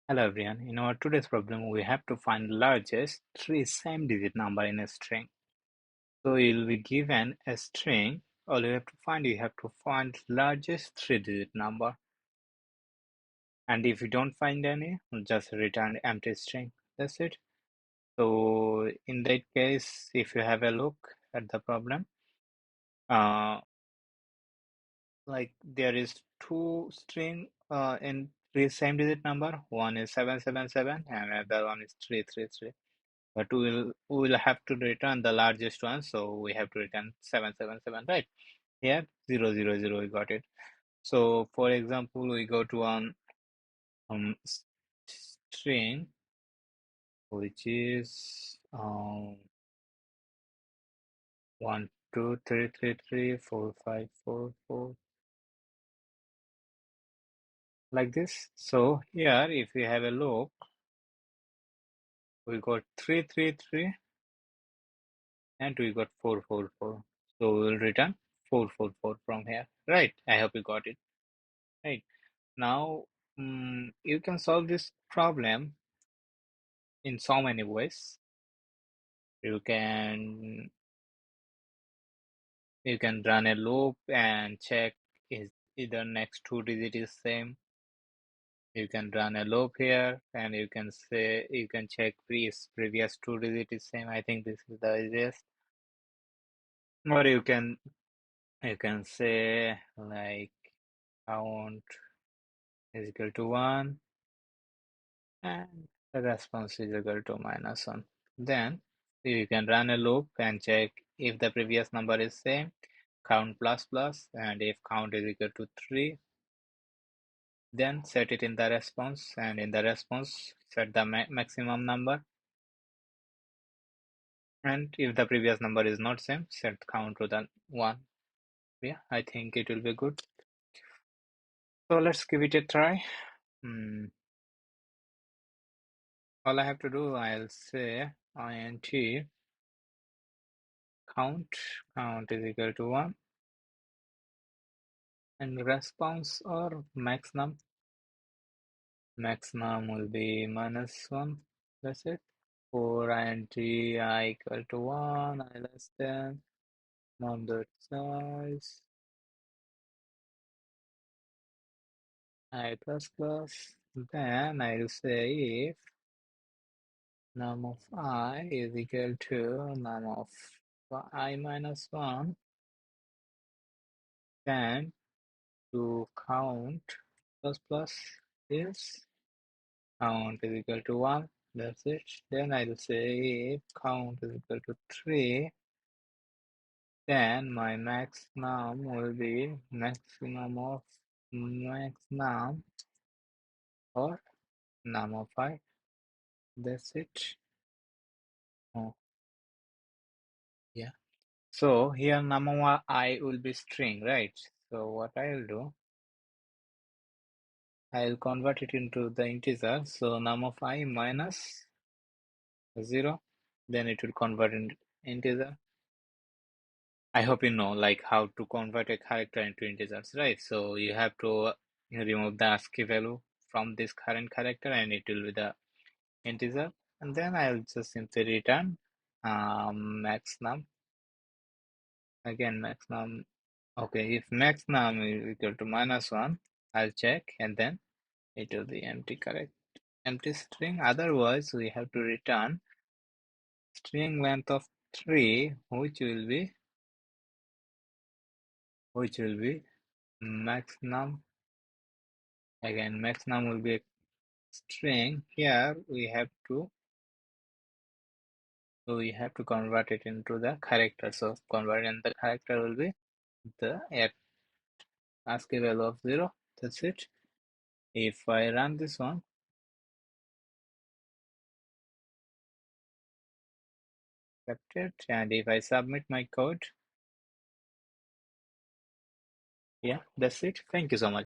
Hello everyone, in our today's problem we have to find largest three same-digit number in a string. So you'll be given a string, all you have to find largest three-digit number. And if you don't find any, just return empty string, that's it. So in that case, if you have a look at the problem, like there is two string in three same-digit number, one is 777 and another one is 333. But we will have to return the largest one, so we have to return 777, right? Here 000 we got it. So for example, we go to one string which is 1 2 3 3 3 4 5 4 4 like this. So here if we have a look, we got 333 and we got 444. So we'll return 444 from here, right? I hope you got it, right? Now, you can solve this problem in so many ways. You can run a loop and check is either next two digit is same. You can run a loop here and you can check previous two digit is same. I think this is the easiest. Or you can say like count is equal to 1 and the response is equal to -1. Then you can run a loop and check if the previous number is same, count plus plus, and if count is equal to 3, then set it in the response, and in the response set the maximum number, and if the previous number is not same, set count to the 1. Yeah, I think it will be good. So let's give it a try. All I have to do, I'll say int count is equal to 1, and response or maximum will be -1. That's it. For int I equal to 1, I less than number size I plus plus. Then I'll say if num of I is equal to num of I minus 1, then to count plus plus is count is equal to 1. That's it. Then I'll say if count is equal to 3, then my maximum will be maximum of maximum or num of I. That's it. Oh, yeah. So here num of I will be string, right? So what I'll do, I'll convert it into the integer. So num of I minus 0, then it will convert into integer. I hope you know like how to convert a character into integers, right? So you have to remove the ASCII value from this current character and it will be the integer, and then I'll just simply return maxnum. Again maxnum. Okay, if maxnum is equal to -1, I'll check and then it will be empty string. Otherwise we have to return string length of 3, which will be maxnum. Again maxnum will be a string. Here we have to convert it into the character. So converting the character will be the ASCII value of 0. That's it. If I run this one, accept it, and if I submit my code, yeah, that's it. Thank you so much.